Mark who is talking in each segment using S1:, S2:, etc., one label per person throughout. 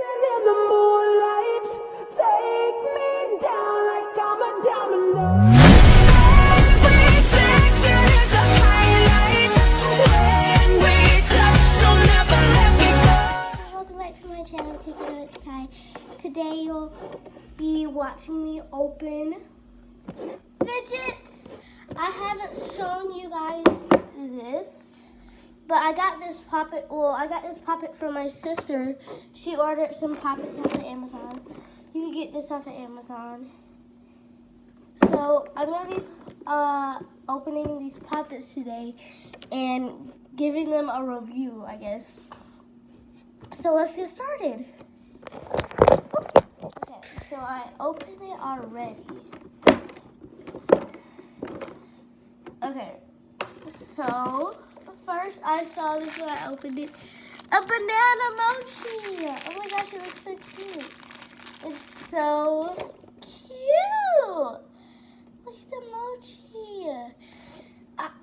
S1: dancing in the moonlight. Take me down like I'm a domino. Every second is a highlight. When we touch, don't ever let me go.
S2: Welcome back to my channel, KickinItWithKai. Today you'll be watching me open fidgets. I haven't shown you guys this, but I got this poppet. Well, I got this poppet from my sister. She ordered some poppets off of Amazon. You can get this off of Amazon. So I'm gonna be opening these poppets today and giving them a review, I guess. So let's get started. Okay, so I opened it already. Okay, so first I saw this when I opened it. A banana mochi! Oh my gosh, it looks so cute. It's so cute! Look at the mochi.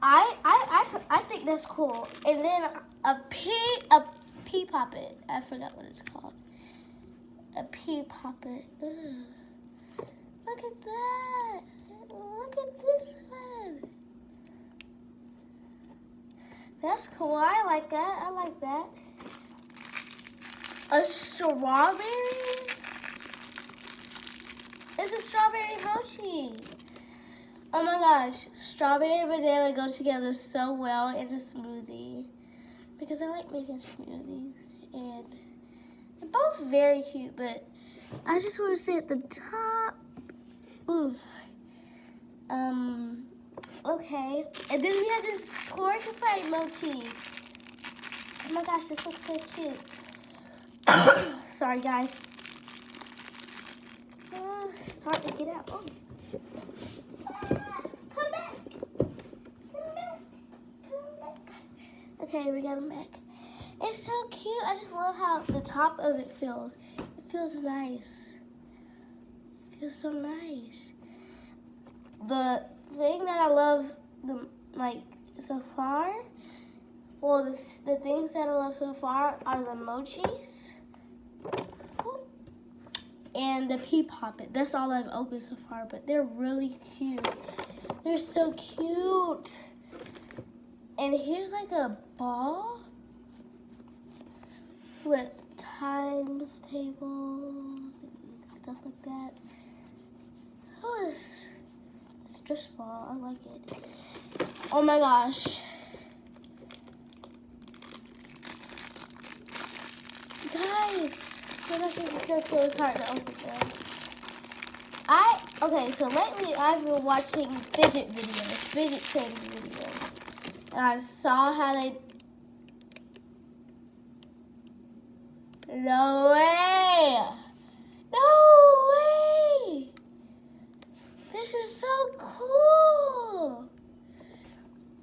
S2: I think that's cool. And then a pea poppet. I forgot what it's called. A pea poppet. Ugh. Look at that. Look at this one. That's cool. I like that. I like that. A strawberry. It's a strawberry mochi. Oh my gosh. Strawberry and banana go together so well in a smoothie. Because I like making smoothies. And they're both very cute. But I just want to say at the top. Ooh. Okay. And then we have this porcupine mochi. Oh my gosh, this looks so cute. Sorry, guys. It's hard to get out. Oh. Come back. Come back. Come back. Okay, we got him back. It's so cute. I just love how the top of it feels. It feels nice. It feels so nice. The thing that I love so far, well, the things that I love so far are the mochis and the pea poppet. That's all I've opened so far, but they're really cute. They're so cute. And here's like a ball with times tables and stuff like that. Oh, this stress ball, I like it. Oh my gosh. Guys, oh my gosh, this is so cool. It's hard to open them. Okay, so lately I've been watching fidget training videos. And I saw how they... No way! No way! This is so cool.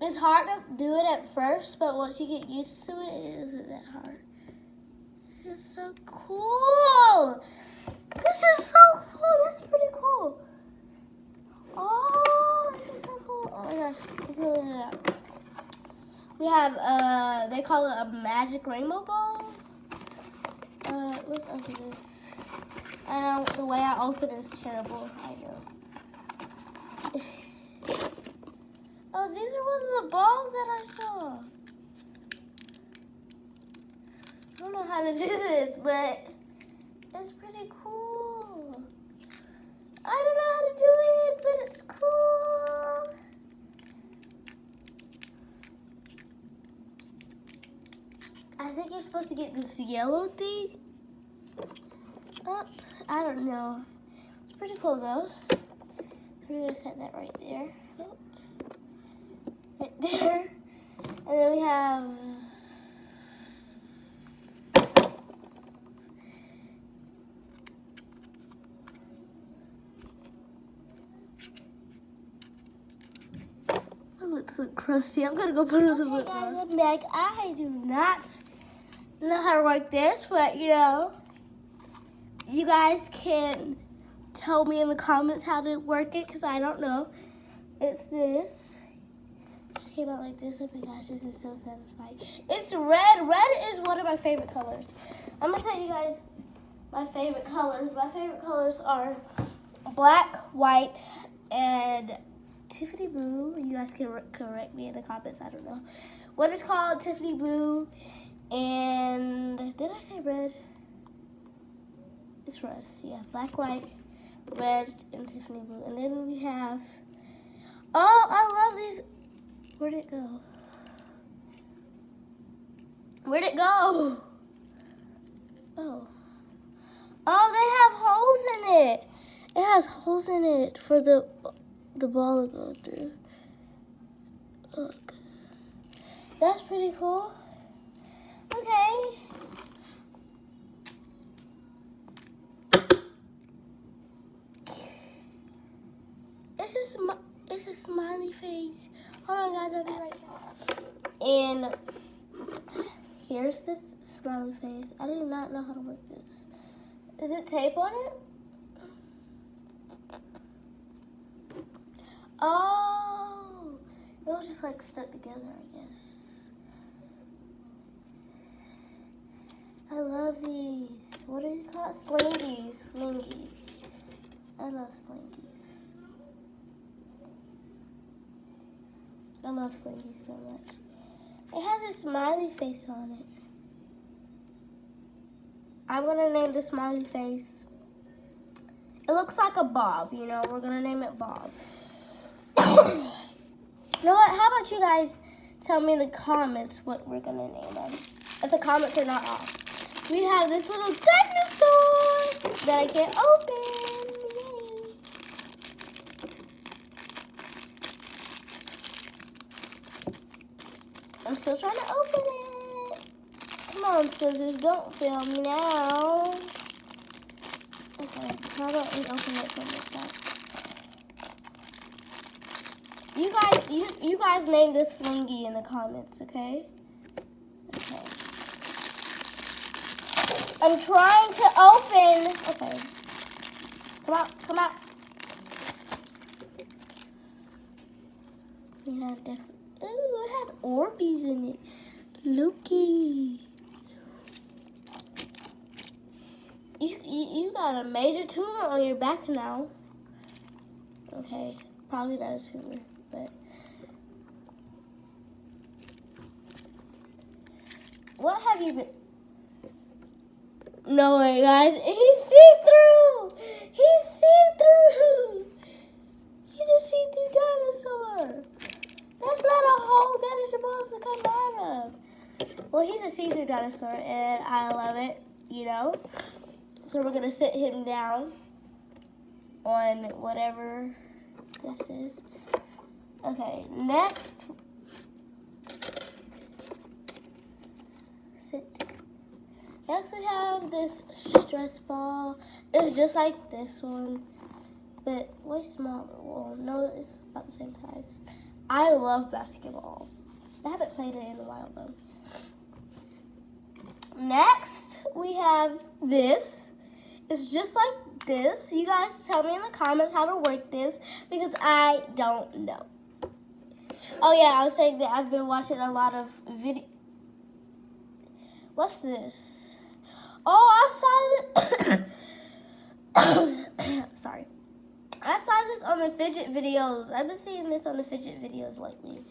S2: It's hard to do it at first, but once you get used to it, it isn't that hard. This is so cool. This is so cool. That's pretty cool. Oh, this is so cool. Oh my gosh, I'm feeling it out. We have, they call it a magic rainbow ball. Let's open this. I know the way I open is terrible. I know. Oh, these are one of the balls that I saw. I don't know how to do this, but it's pretty cool. I don't know how to do it, but it's cool. I think you're supposed to get this yellow thing. Oh, I don't know. It's pretty cool though. So we're gonna set that right there. Oh. Right there. And then we have my lips look crusty. I'm gonna go put on some lip gloss. Okay, guys, I'm back. I do not know how to work this, but you know, you guys can tell me in the comments how to work it because I don't know. It's this. Just came out like this. Oh my gosh, this is so satisfying. It's red. Red is one of my favorite colors. I'm gonna tell you guys my favorite colors. My favorite colors are black, white, and Tiffany blue. You guys can correct me in the comments. I don't know what it's called. Tiffany blue, and did I say red? It's red. Yeah, black, white, red, and Tiffany blue. And then we have. Oh, I love these. Where'd it go? Where'd it go? Oh. Oh, they have holes in it. It has holes in it for the ball to go through. Look. That's pretty cool. Okay. It's a smiley face. Hold on, guys. I'll be right back. And here's the smiley face. I do not know how to work this. Is it tape on it? Oh, it was just like stuck together, I guess. I love these. What do you call it? Slingies. Slingies. I love slingies. I love slingies so much. It has a smiley face on it. I'm gonna name the smiley face. It looks like a Bob, you know. We're gonna name it Bob. You know what? How about you guys tell me in the comments what we're gonna name them? If the comments are not off. We have this little dinosaur that I can't open. Yay. I'm still trying to open it. Come on, scissors, don't fail me now. Okay, how about we open it from the top? You guys name this slingy in the comments, okay? Okay. I'm trying to open. Okay. Come out, come out. Yeah, definitely. Ooh, it has Orbeez in it. Looky. You got a major tumor on your back now. Okay, probably not a tumor, but what have you been? No way, guys. He's see-through. He's see-through. He's a see-through dinosaur. That's not a hole that is supposed to come out of. Well, he's a see-through dinosaur, and I love it, you know. So we're going to sit him down on whatever this is. Okay, next. Sit. Next we have this stress ball. It's just like this one, but way smaller. Well, no, it's about the same size. I love basketball. I haven't played it in a while though. Next, we have this. It's just like this. You guys tell me in the comments how to work this because I don't know. Oh yeah, I was saying that I've been watching a lot of video. What's this? Oh, I saw this. Sorry. I saw this on the fidget videos. I've been seeing this on the fidget videos lately.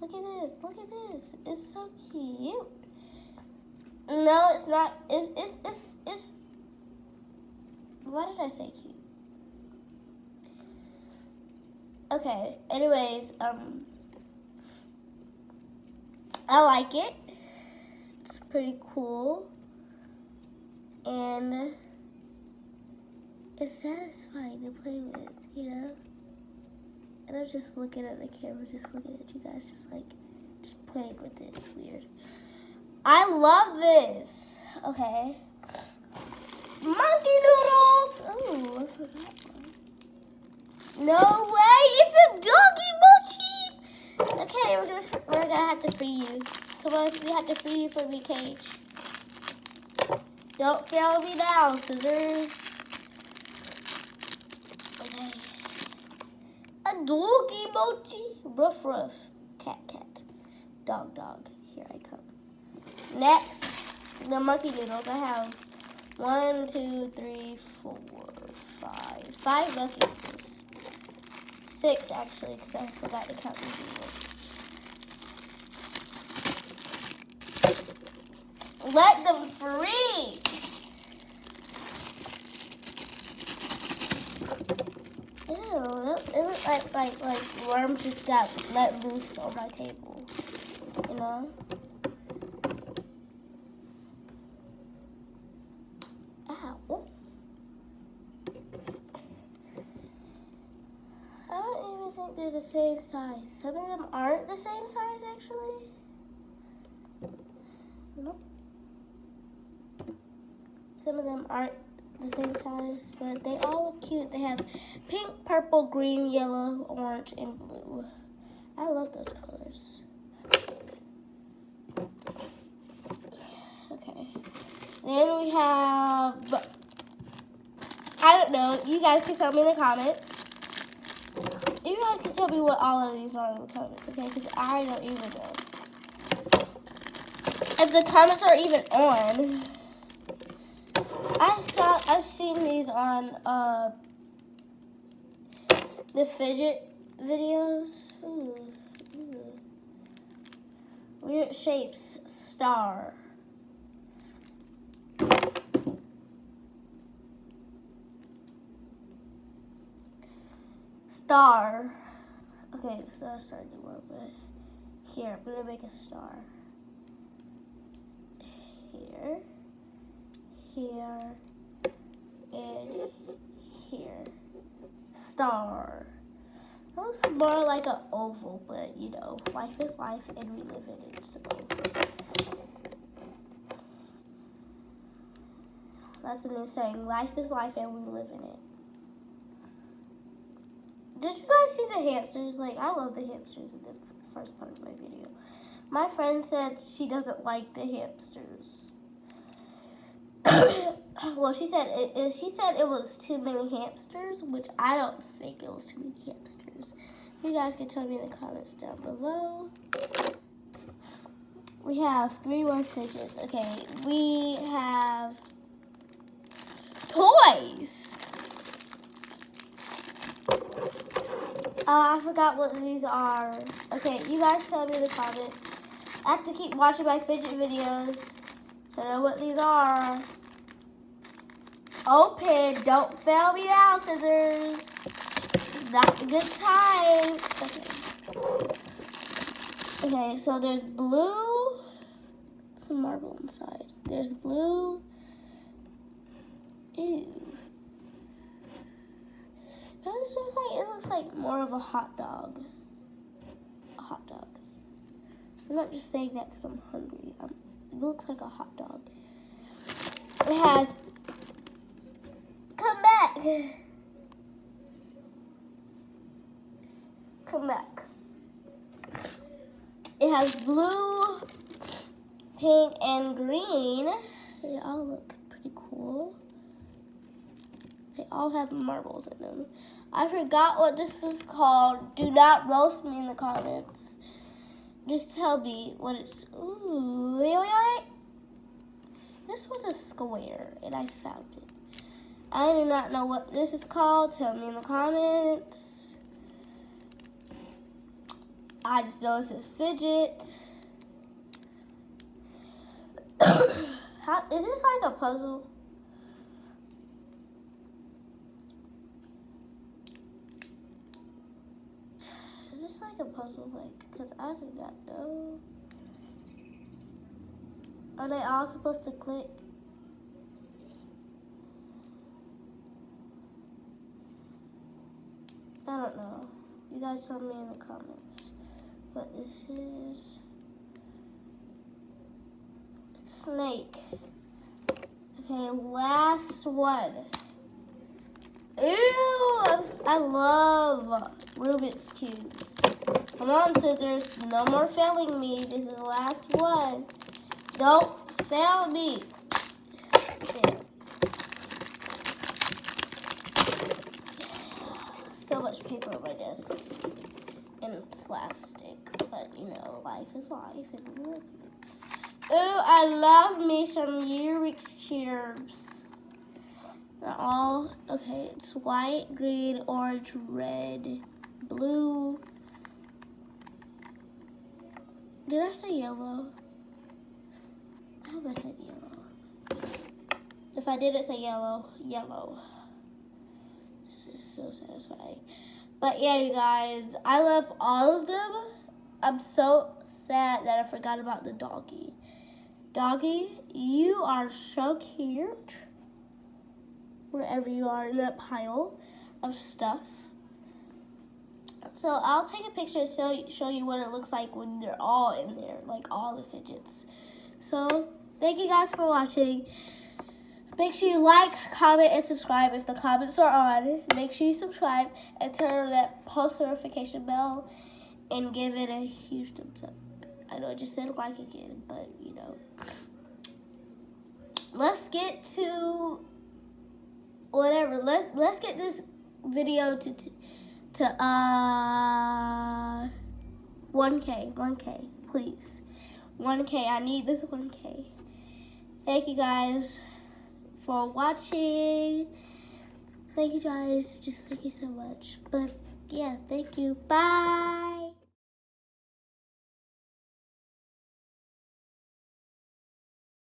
S2: Look at this. Look at this. It's so cute. No, it's not. It's. Why did I say cute? Okay. Anyways, I like it. It's pretty cool. And it's satisfying to play with, you know? And I'm just looking at the camera, just looking at you guys, just playing with it. It's weird. I love this. Okay. Monkey noodles. Ooh, what's that one? No way, it's a doggy mochi. Okay, we're gonna have to free you. Come on, we have to free you from your cage. Don't fail me now, scissors. Okay. A doggy mochi. Ruff, ruff. Cat, cat. Dog, dog. Here I come. Next, the monkey noodles. I have 1, 2, 3, 4, 5. 5 buckets. 6 actually, because I forgot to count these. Let them free. Ew, it looked like worms just got let loose on my table. You know? Ow. I don't even think they're the same size. Some of them aren't the same size, actually. Nope. Some of them aren't the same size, but they all look cute. They have pink, purple, green, yellow, orange, and blue. I love those colors. Okay. Then we have, I don't know. You guys can tell me in the comments. You guys can tell me what all of these are in the comments, okay? Because I don't even know. If the comments are even on. I've seen these on the fidget videos. Ooh. Weird shapes. Star. Star. Okay, the star started to work, but here, I'm gonna make a star. Here. Here and here. Star. It looks more like an oval, but you know, life is life and we live in it, so. That's a new saying. Life is life and we live in it. Did you guys see the hamsters? Like, I love the hamsters in the first part of my video. My friend said she doesn't like the hamsters. Well, she said it was too many hamsters, which I don't think it was too many hamsters. You guys can tell me in the comments down below. We have 3 more fidgets. Okay, we have toys. I forgot what these are. Okay, you guys tell me in the comments. I have to keep watching my fidget videos to know what these are. Open, don't fail me now, scissors. Not a good time. Okay, so there's blue. Some marble inside. There's blue. Ew. It looks like more of a hot dog. A hot dog. I'm not just saying that because I'm hungry. It looks like a hot dog. It has... Come back. Come back. It has blue, pink, and green. They all look pretty cool. They all have marbles in them. I forgot what this is called. Do not roast me in the comments. Just tell me what it's... Ooh, wait. This was a square, and I found it. I do not know what this is called. Tell me in the comments. I just know it says fidget. Is this like a puzzle? Is this like a puzzle? Because I do not know. Are they all supposed to click? I don't know. You guys tell me in the comments what this is. Snake. Okay, last one. Ew! I love Rubik's Cubes. Come on, scissors. No more failing me. This is the last one. Don't fail me. There. So much paper on my desk. And plastic. But, you know, life is life. And we live it. Ooh, I love me some Rubik's Cubes. They're all, okay, it's white, green, orange, red, blue. Did I say yellow? I hope I said yellow. If I didn't say yellow, yellow. This is so satisfying. But yeah, you guys, I love all of them. I'm so sad that I forgot about the doggy. Doggy, you are so cute. Wherever you are in that pile of stuff. So I'll take a picture and show you what it looks like when they're all in there, like all the fidgets. So thank you guys for watching. Make sure you like, comment, and subscribe if the comments are on. Make sure you subscribe and turn on that post notification bell and give it a huge thumbs up. I know I just said like again, but you know. Let's get to whatever. Let's get this video to 1K, please. 1K, I need this 1K. Thank you guys for watching. Thank you guys, just thank you so much. But yeah, thank you, bye.